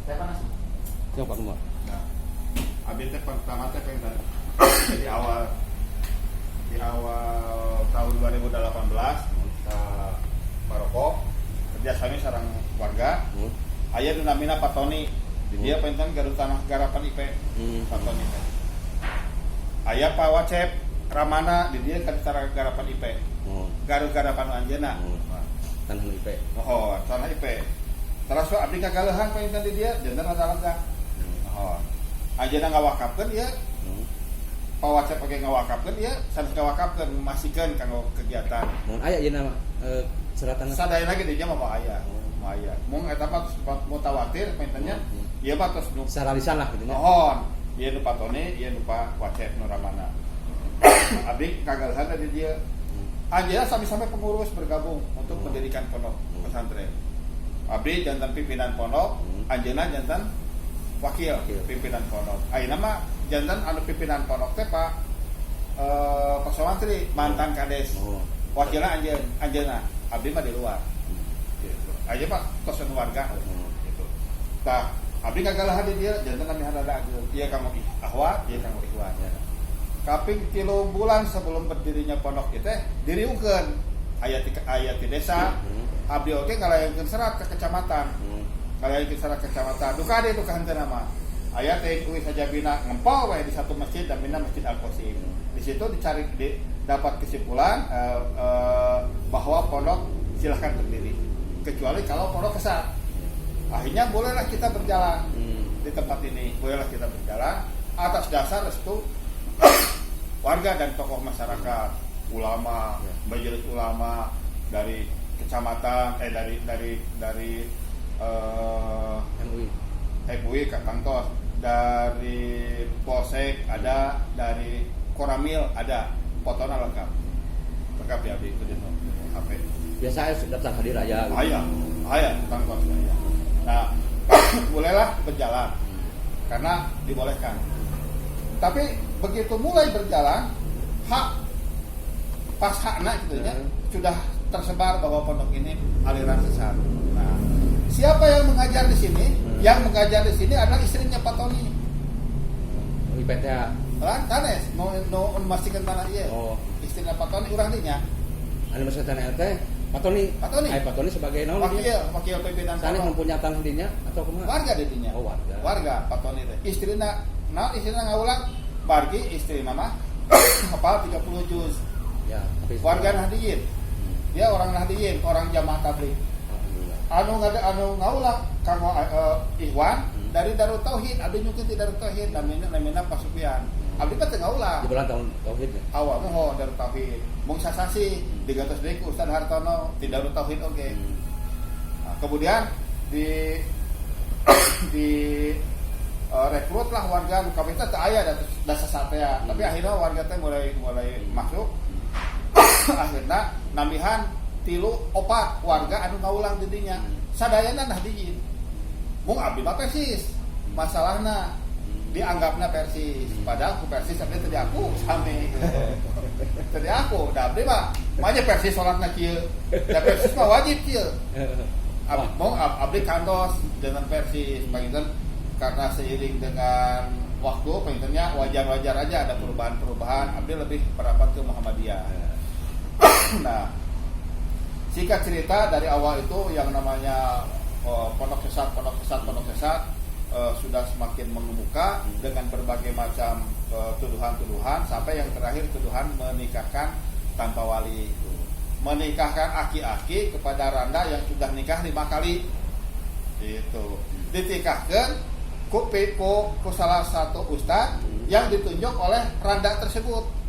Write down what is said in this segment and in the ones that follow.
Siapa semua? Nah, abis teh pertama teh pengen di awal tahun 2018 ke Maroko kerjasama sarang warga. Aya nu namina Pak Tony. Dia pengen garuk tanah garapan IP. Pak Tony teh. Aya Pak Wacep Ramana di dia kan cara garapan IP. Garuk garapan anjeunna. Tanah IP. Oh, tanah IP. Terus abdi kagalehan pengen di dia janten ada lega. Oh. Anjeunna ngawakapkeun ieu. Pak Wacep pake ngawakapkeun ieu, sanes ngawakapkeun masihkeun kanggo kegiatan. Mun aya ieu nama seratan Sadayana ge di dia mah aya. Aya. Mung eta mah mutawatir pentennya ieu mah tos nu secara lisan lah gitu nya. mohon. Ieu nu Patone, ieu nu Pak Wacep nu Ramana. Abdi kagalehan di dia. Anjeunna sampai pengurus bergabung untuk mendirikan pondok pesantren. Abdi jantan pimpinan pondok, anjeunna jantan wakil pimpinan pondok. Ayeuna mah jantan anu pimpinan pondok teh Pak Pak Somantri mantan kades. Wakilna anjeunna, abdi mah di luar. Gitu. Aja Pak tosen warga gitu. Tah, abdi kagalahan di dia jantan kami hadada ieu kanggo ahwat, ieu kanggo ikhwan. Kaping 3 bulan sebelum berdirinya pondok ieu teh diriukeun aya di desa. Abdi oge ngalayankeun serat ke kecamatan. Ngalayankeun serat ke kecamatan. Duka ade duka henteu nama. Aya teh kuis sajabina ngempol we di satu masjid namina Masjid Al-Qasim. Di situ dapat kesimpulan bahwa pondok silahkan berdiri. Kecuali kalau pondok kesat. Akhirnya bolehlah kita berjalan di tempat ini. Bolehlah kita berjalan atas dasar restu warga dan tokoh masyarakat, ulama, majelis ulama dari kecamatan dari MUI Kak Kantor, dari Polsek ada, dari Koramil ada, fotonya lengkap ya di HP. Biasa datang hadir aja. Aya kantor saya. Nah, bolehlah berjalan karena dibolehkan. Tapi begitu mulai berjalan, pas hakna gitu ya, sudah tersebar bahwa pondok ini aliran sesat. Nah, siapa yang mengajar di sini? Yang mengajar di sini adalah istrinya Pak Tony. IPTA. Tanes, mau memastikan tanah iya. Istrinya Pak Tony urang dinya. Anu maksud tanah teh Pak Tony. Ai Pak Tony sebagai naon? Wakil pimpinan tanah mempunyai tanah dinya atau kumaha? Warga di dinya. Oh, warga. Warga Pak Tony teh. Istrina ngaulang bargi istrina mah hafal 30 juz. Ya, tapi warga Nahdiyin. Dia orang Nahdiyin, orang jamaah tabligh. Anu ngaulang kanggo Ikhwan dari Darut Tauhid, abdi nyukeun ti Darut Tauhid namina Pak Supian. Abdi teh ngaulang. Di bulan tahun tauhid ya. Awal moho Darut Tauhid. Mung sasasi digantos deui ku Ustaz Hartono ti Darut Tauhid oge. Nah, kemudian di rekrutlah warga nu kabeh teh aya da sasatea. Tapi akhirnya warga teh mulai masuk. Akhirnya nambihan 3-4 warga anu ngaulang di dinya. Sadayana Nahdiyin. Mung abdi mah persis. Masalahna dianggapna persis. Padahal ku persis abdi teh aku sami gitu. Teh aku, da abdi mah manya persis salatna kieu. Da persis mah wajib kieu. Abdi kantos dengan persis panginten karena seiring dengan waktu pengennya wajar-wajar aja ada perubahan-perubahan. Abdi lebih merapat ke Muhammadiyah. Nah, singkat cerita dari awal itu yang namanya pondok sesat sudah semakin mengemuka dengan berbagai macam tuduhan-tuduhan sampai yang terakhir tuduhan menikahkan tanpa wali, menikahkan aki-aki kepada randa yang sudah nikah 5 kali. Itu ditikahkan ku salah satu ustad yang ditunjuk oleh randa tersebut.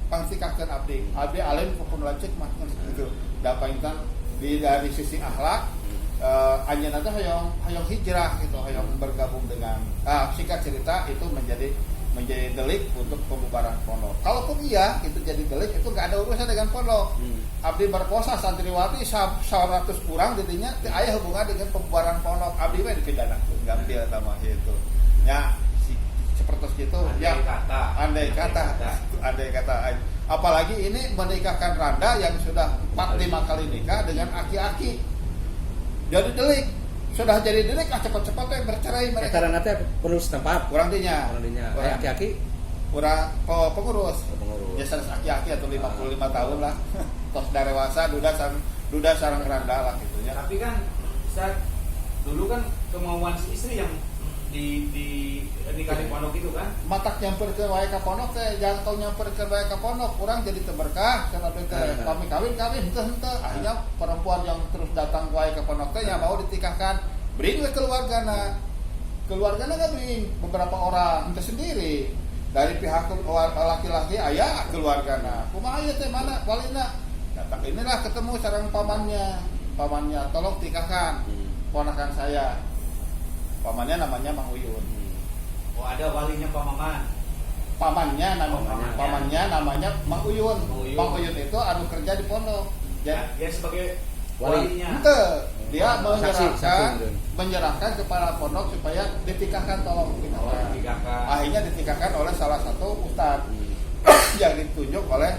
Pangsikahkeun abdi alim pupun lanceuk mah gitu. Dapaintan dari sisi akhlak anjeunna teh hoyong hijrah gitu, hoyong bergabung dengan singkat cerita itu menjadi delik untuk pembubaran pondok. Kalaupun iya itu jadi delik, itu enggak ada urusan dengan pondok. Abdi berkosa santriwati 100 kurang didinya teu aya hubungan dengan pembubaran pondok. Abdi mah dipidanakeun ngambil eta mah itu. Ya seperti itu ya, andai kata apalagi ini menikahkan randa yang sudah 4-5 kali nikah dengan aki-aki, jadi delik sudah jadi delik cepat-cepat bercerai mereka. Etaran nanti perlu setempat. Kurang dinya. Aki-aki. Kurang pengurus. Pengurus. Ya sanes aki-aki atau 55 tahun lah. Tos dewasa duda sareng randa lah gitu ya. Tapi kan Ustaz, dulu kan kemauan si istri yang di nikahin pondok itu kan. Matak nyamper ke wae ka pondok teh, jangan tau nyamper ke wae ka pondok, urang jadi teu berkah, karena teh kami kawin henteu. Akhirnya perempuan yang terus datang wae ka pondok teh nya mau ditikahkan, bring we keluargana. Keluargana enggak bring beberapa orang, henteu sendiri. Dari pihak laki-laki aya keluargana. Kumaha ieu teh mana walina? Datang inilah ketemu sareng pamannya, tolong tikahkan ponakan saya. Pamannya namanya Mang Uyun. Oh, ada walinya Pak Maman. Pamannya namanya Mang Uyun. Mang Uyun itu anu kerja di pondok. Dia sebagai walinya. Ente, dia Saksi. menyerahkan kepada pondok supaya ditikahkan, tolong ditikahkan. Akhirnya ditikahkan oleh salah satu ustadz yang ditunjuk oleh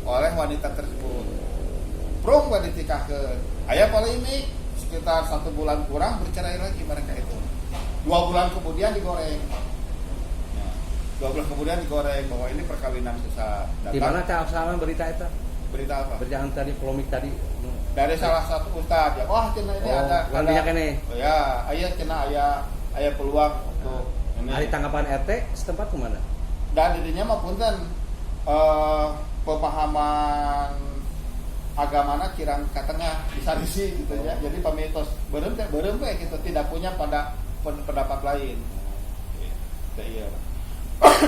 wanita tersebut. Prung ditikahkan. Aya polemik sekitar 1 bulan kurang bercerai lagi mereka itu. 2 bulan kemudian digoreng. 2 bulan kemudian digoreng bahwa ini perkawinan sesat. Di mana Kak Salman berita itu? Berita apa? Berita tadi polemik tadi. Dari salah satu ustaz ya. Wah, cenah ini ada kene. Oh ya, aya peluang untuk ini. Hari tanggapan RT setempat ke mana? Dan didinya mah punten pemahaman agamana kirang ka tengah bisa disi gitu ya. Jadi pamitos beureum teh gitu, tidak punya pada pendapat lain. Iya.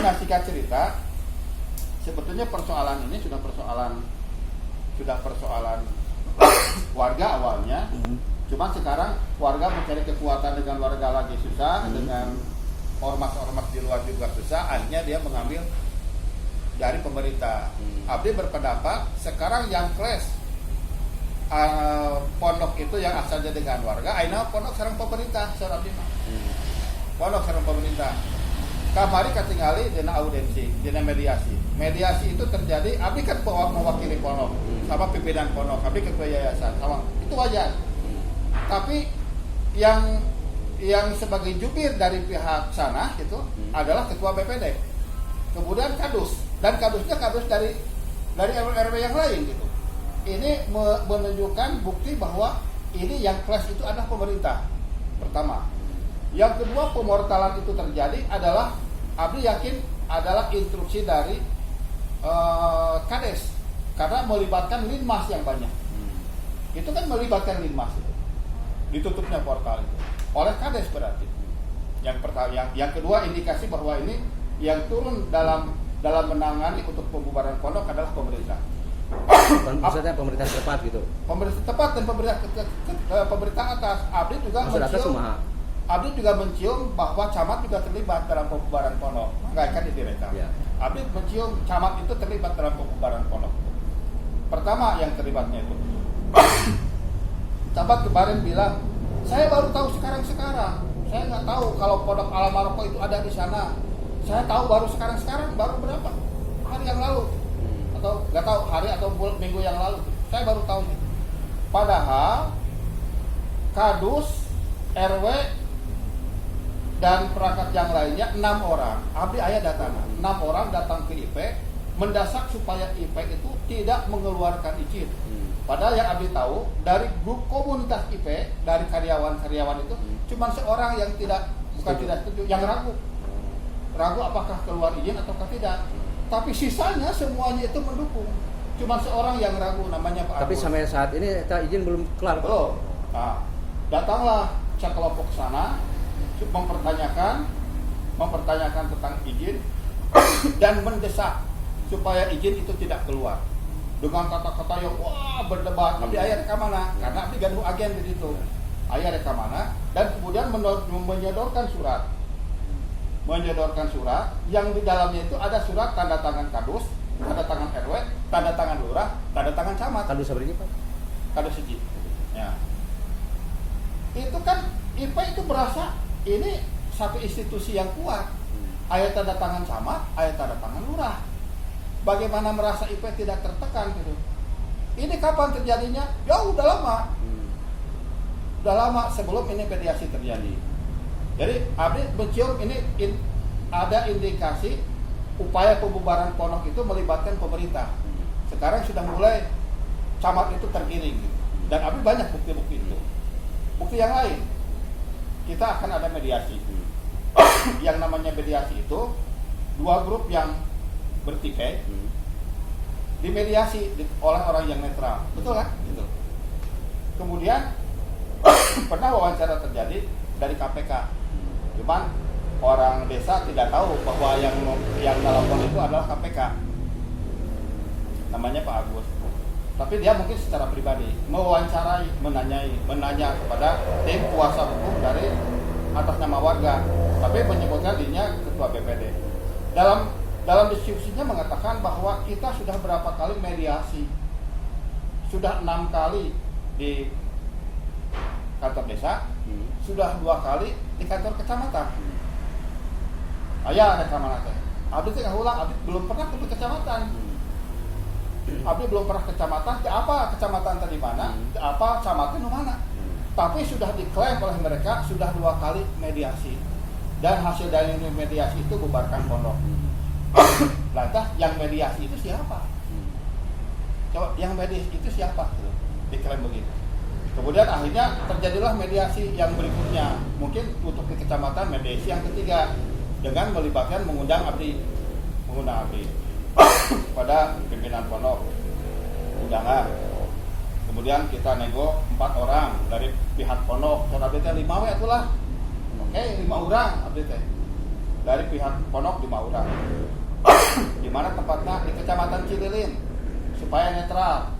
Nah, singkat cerita, sebetulnya persoalan ini sudah persoalan warga awalnya. Cuma sekarang warga mencari kekuatan dengan warga lagi susah, dengan ormas-ormas di luar juga susah. Akhirnya dia mengambil dari pemerintah. Abdi berpendapat sekarang yang clash pondok itu yang asalnya dengan warga, aina pondok sareng pemerintah, sareng abdi mah. Pondok sareng pemerintah. Kamari katingali dina audiensi, dina mediasi. Mediasi itu terjadi, abdi kan mewakili pondok sama pimpinan pondok, abdi ketua yayasan, sama itu wajar. Tapi yang sebagai jubir dari pihak sana itu adalah ketua BPD. Kemudian kadus, dan kadusnya kadus dari RW yang lain gitu. Ini menunjukkan bukti bahwa ini yang clash itu adalah pemerintah. Pertama. Yang kedua, pemortalan itu terjadi adalah abdi yakin adalah instruksi dari Kades, karena melibatkan linmas yang banyak. Itu kan melibatkan linmas itu. Ditutupnya portal itu oleh Kades berarti. Yang pertama, yang kedua indikasi bahwa ini yang turun dalam menangani untuk pembubaran pondok adalah pemerintah. Maksudnya pemerintah tepat gitu. Pemerintah tepat dan pemerintah atas. Abdi juga mencium bahwa camat juga terlibat dalam pembubaran pondok. Enggak kan direkam. Ya. Abdi mencium camat itu terlibat dalam pembubaran pondok. Pertama yang terlibatnya itu. Camat kemarin bilang, saya baru tahu sekarang. Saya nggak tahu kalau pondok Al Maroko itu ada di sana. Saya tahu baru sekarang, baru berapa hari yang lalu, atau nggak tahu hari atau minggu yang lalu. Saya baru tahu. Padahal kadus, RW dan perangkat yang lainnya 6 orang. Abdi aya datana 6 orang datang ke IP mendesak supaya IP itu tidak mengeluarkan izin. Padahal yang Abdi tahu dari grup komunitas IP, dari karyawan-karyawan itu cuma seorang yang tidak setuju, yang ragu apakah keluar izin ataukah tidak. Tapi sisanya semuanya itu mendukung. Cuma seorang yang ragu, namanya Pak Tapi Agus. sampai saat ini izin belum kelar. Belum. Nah, datanglah sekelompok sana mempertanyakan tentang izin dan mendesak supaya izin itu tidak keluar dengan kata-kata yang berdebat. Tapi aya rekaman karena abdi gaduh agen di situ. Aya rekaman dan kemudian menyodorkan surat yang di dalamnya itu ada surat tanda tangan kadus, tanda tangan RW, tanda tangan lurah, tanda tangan camat. Kadus seperti Pak? Kadus siji. Ya. Itu kan IP itu berasa ini satu institusi yang kuat. Aya tanda tangan camat, aya tanda tangan lurah. Bagaimana merasa IP tidak tertekan gitu. Ini kapan terjadinya? Ya udah lama. sudah lama sebelum ini mediasi terjadi. Jadi abdi mencium ini ada indikasi upaya pembubaran pondok itu melibatkan pemerintah. Sekarang sudah mulai camat itu tergiring gitu. Dan abdi banyak bukti-bukti itu. Bukti yang lain, kita akan ada mediasi. Yang namanya mediasi itu dua grup yang bertikai dimediasi oleh orang yang netral, betul kan? Gitu. Kemudian pernah wawancara terjadi dari KPK, cuman orang desa tidak tahu bahwa yang telepon itu adalah KPK, namanya Pak Agus. Tapi dia mungkin secara pribadi mewawancarai, menanya kepada tim kuasa hukum dari atas nama warga, tapi menyebutkan dirinya ketua BPD. Dalam diskusinya mengatakan bahwa kita sudah berapa kali mediasi, sudah 6 kali di kantor desa, sudah 2 kali di kantor kecamatan. Ayah rekaman teh. Abdi teh ulang, abdi belum pernah ke kecamatan. Abdi belum pernah kecamatan, ke apa kecamatan tadi mana, ke apa kecamatan di mana. Tapi sudah diklaim oleh mereka sudah 2 kali mediasi. Dan hasil dari mediasi itu bubarkan pondok. Lantas yang mediasi itu siapa? Coba yang mediasi itu siapa? Diklaim begitu. Kemudian akhirnya terjadilah mediasi yang berikutnya. Mungkin untuk di kecamatan mediasi yang ketiga dengan melibatkan mengundang abdi pada pimpinan pondok undangan. Kemudian kita nego 4 orang dari pihak pondok. Soal abdi teh 5 we atulah. Oke, 5 orang abdi teh. Dari pihak pondok 5 orang. Di mana tempatnya? Di Kecamatan Cililin. Supaya netral.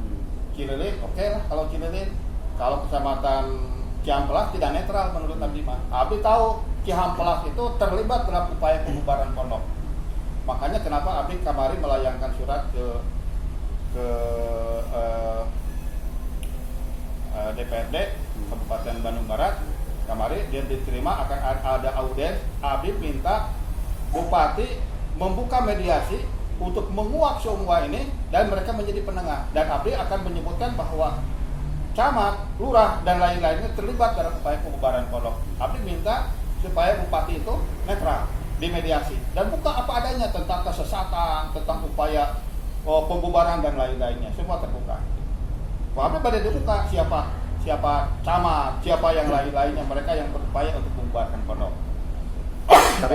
Cililin, oke lah kalau Cililin. Kalau Kecamatan Cihampelas tidak netral menurut Abdi mah. Abdi tahu Cihampelas itu terlibat dalam upaya pembubaran pondok. Makanya kenapa Abdi kemarin melayangkan surat ke DPRD Kabupaten Bandung Barat. Kemarin dia diterima akan ada audiens. Abdi minta bupati membuka mediasi untuk menguak semua ini dan mereka menjadi penengah. Dan Abdi akan menyebutkan bahwa camat, lurah dan lain-lainnya terlibat dalam upaya pembubaran pondok. Abdi minta supaya bupati itu netral di mediasi dan buka apa adanya tentang kesesatan, tentang upaya pembubaran dan lain-lainnya, semua terbuka. Abdi pada dibuka siapa camat, siapa yang lain-lainnya, mereka yang berupaya untuk membubarkan pondok. Tapi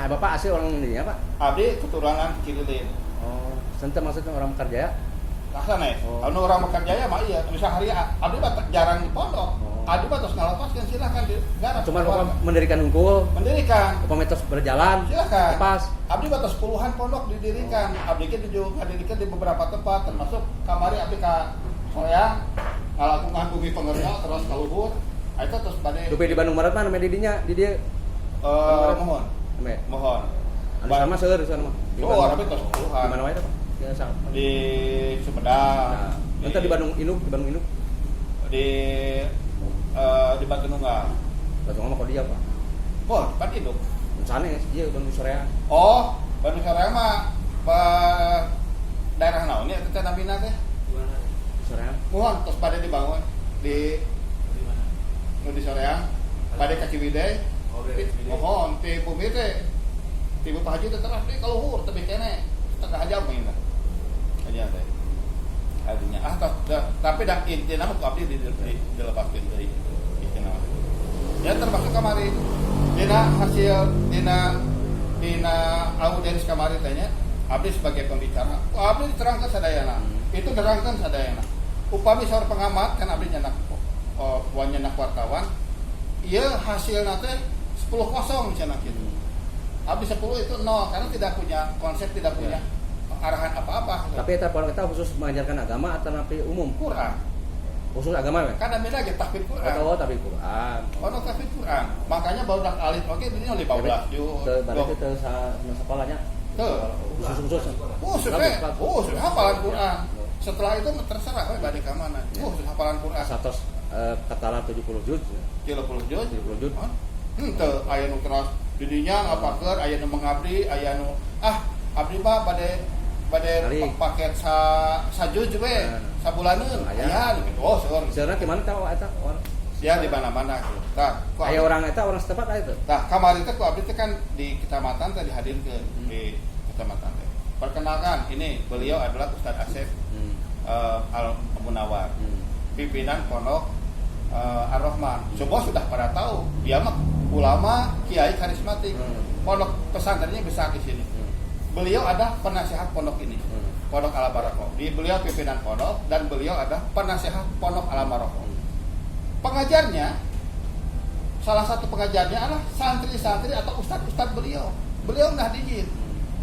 Bapak asli orang ini ya Pak? Abdi keturunan Cililin. Oh, sente maksudnya orang Mekarjaya? Kasana ya. Anu orang Mekarjaya mah iya, bisa hari abdi jarang di pondok. Abdi terus ngalepaskan silakan digarap. Cuma Bapak mendirikan unggul, mendirikan. komunitas berjalan. Silakan. Lepas. Abdi batas puluhan pondok didirikan. Abdi juga didirikan di beberapa tempat termasuk kamari abdi ka Soreang, ngalakukan bumi pengerjal terus ka Luhur. Itu terus bade. Dupe di Bandung Barat mana medidinya di dia? Mohon. Mohon. Anu sama seueur di sana mah. Oh, tapi terus puluhan. Di mana wae teh Pak? Ya sama. Di Sumedang. Nah, entah di Bandung Induk, di Batu Nunggal. Batu Nunggal mah kok dia Pak. Oh, kan itu. Sanes dia Bandung Soreang. Oh, Bandung Soreang mah daerah naon ya teh namina teh? Di mana? Soreang. Mohon terus pada dibangun di mana? di Soreang, pada ka Ciwidey. Mohon ti bumi teh. Ti Pak Haji teh terah di kaluhur tapi kene setengah jam mainnya. Aja teh. Artinya tapi dan intina mah abdi dilepaskeun deui intina. Ya termasuk kemarin dina hasil dina audiens kemarin tanya abdi sebagai pembicara abdi diterangkan sadayana itu nerangkan sadayana upami saur pengamat kan abdi nyenak wartawan ieu hasilna teh 10-0 cenah kitu abdi 10 itu 0 karena tidak punya konsep, tidak punya arahan apa-apa. Tapi eta pondok kita khusus mengajarkan agama atau napi umum? Quran. Khusus agama ya? Kan beda ge tahfidz Quran. Oh, tapi Quran. Pondok tahfidz Quran. Makanya barudak alif oge ini 15 juz. Teu balik teu sekolahnya. Teu. Khusus. Sudah hafalan Quran. Setelah itu terserah we bade ka mana. Sudah hafalan Quran. Satos katalah 70 juz. 70 juz. Teu aya nu terus didinya ngapakeun aya nu mengabdi, aya nu abdi mah bade paket sajuz we sabulaneun aya gitu. Oh seueur. Seurna di mana teh eta? Dia di mana-mana. Tah, Aya orang eta orang setempat aya teh. Nah, kemarin itu abdi teh kan di kecamatan teh dihadirkeun di kecamatan teh. Perkenalkan, ini beliau adalah Ustadz Asep Al-Munawar, pimpinan Pondok Ar-Rahman. Semua sudah pada tahu, dia mah ulama kiai karismatik. Pondok pesantrennya besar di sini. Beliau ada penasihat pondok ini, Pondok Al-Barokoh. Beliau pimpinan pondok dan beliau ada penasihat Pondok Al-Barokoh. Pengajarnya, salah satu pengajarnya adalah santri-santri atau ustadz-ustadz beliau. Beliau nggak diizin.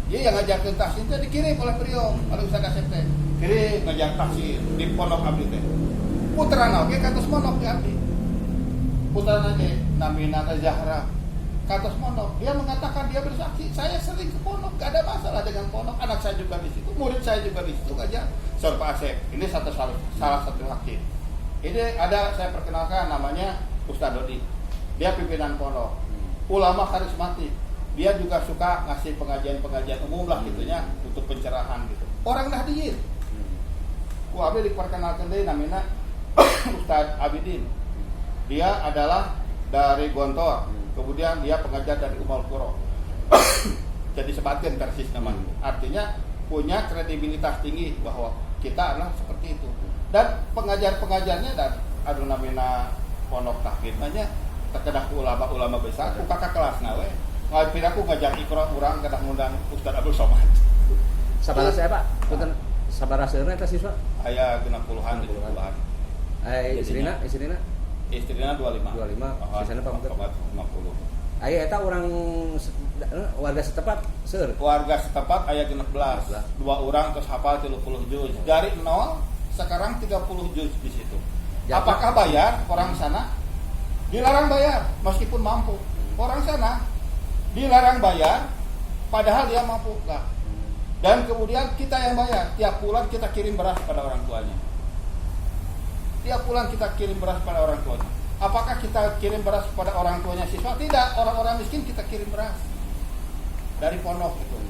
Dia yang ngajarkan tafsir itu dikirim oleh beliau, oleh Ustadz Asep teh. Kirim ngajar tafsir di pondok abdi teh. Putrana oge katos pondok di abdi. Putrana ge namina Zahra katos pondok. Dia mengatakan dia bersaksi, saya sering ke pondok, gak ada masalah dengan pondok. Anak saya juga di situ, murid saya juga di situ ngajar. Saur Pak Asep, ini salah satu hakim. Ini ada, saya perkenalkan, namanya Ustadz Dodi. Dia pimpinan pondok, ulama karismatik. Dia juga suka ngasih pengajian-pengajian umum lah gitunya untuk pencerahan gitu. Orang Nahdien. Ku abdi diperkenalkan deui namanya Ustadz Abidin. Dia adalah dari Gontor. Kemudian dia pengajar dari Ummul Qura. Jadi sebagian persis namanya. Artinya punya kredibilitas tinggi bahwa kita adalah seperti itu. Dan pengajar-pengajarnya dan namina pondok tahfidz nya terkedah ulama-ulama besar ku kakak kelas nawe. Ngapir aku ngajak ikra urang kedah ngundang Ustaz Abdul Somad. Sabaraha saya Pak? Punten sabaraha seueurna eta siswa? Aya 60-an, 70-an. Istrina? Istrina 25. 25. Sisana pamunten 50. Aya eta urang warga setempat seueur. Warga setempat aya 16. 2 urang terus hafal 30 juz. Dari 0 sekarang 30 juz di situ. Apakah bayar orang sana? Dilarang bayar meskipun mampu. Orang sana dilarang bayar padahal dia mampu lah. Dan kemudian kita yang bayar. Tiap bulan kita kirim beras pada orang tuanya. Tiap bulan kita kirim beras pada orang tuanya. Apakah kita kirim beras pada orang tuanya siswa? Tidak, orang-orang miskin kita kirim beras dari pondok itu.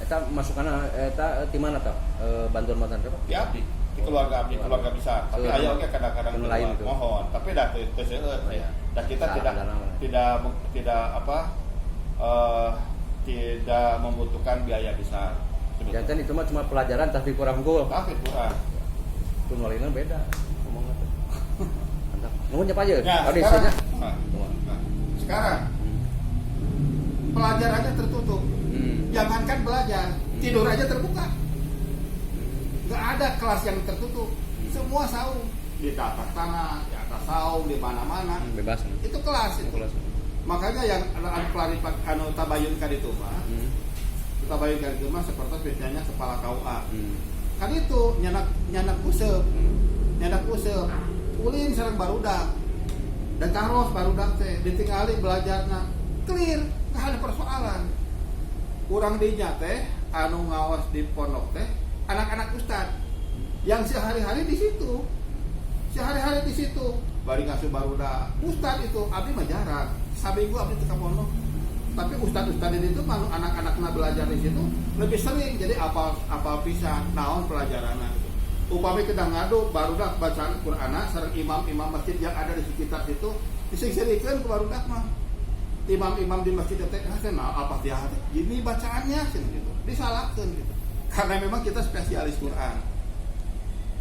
Eta masukanna eta di mana tah? Bantuan berapa? Di abdi, di keluarga abdi, keluarga besar. Tapi aya oge kadang-kadang lain itu. Mohon, tapi dah teu seueur ya. Dan kita tidak membutuhkan biaya besar. Jangan itu mah cuma pelajaran tapi kurang gol. Tapi kurang. Tunolina beda. Ngomong apa? Mantap. Ngomong apa aja? Ya, Audisinya. Sekarang pelajarannya tertutup. Jangankan belajar, tidur aja terbuka. Nggak ada kelas yang tertutup. Semua saung di atas tanah, di atas saung, di mana-mana. Bebas. Itu kelas itu. Makanya yang tabayunkan itu mah. Tabayunkan itu mah seperti biasanya kepala KUA. Kan itu nyanak useup. Nyanak useup. Ulin sareng barudak. Dan taros barudak teh ditinggali belajarna. Clear, enggak ada persoalan. Urang dinya teh anu ngawas di pondok teh anak-anak ustad yang sehari-hari di situ. Sehari-hari di situ. Bari ngasuh barudak. Ustad itu abdi mah jarang. Sabinggu abdi teu ka pondok. Tapi ustad-ustad itu mah anak-anakna belajar di situ lebih sering, jadi apal pisan naon pelajaranna gitu. Upami kedah ngadu barudak bacaan Qur'ana sareng imam-imam masjid yang ada di sekitar situ dising-sirikeun ku barudak mah. Imam-imam di masjid teh Al-Fatihah ini bacaannya gitu. Disalahkeun gitu. Karena memang kita spesialis Quran.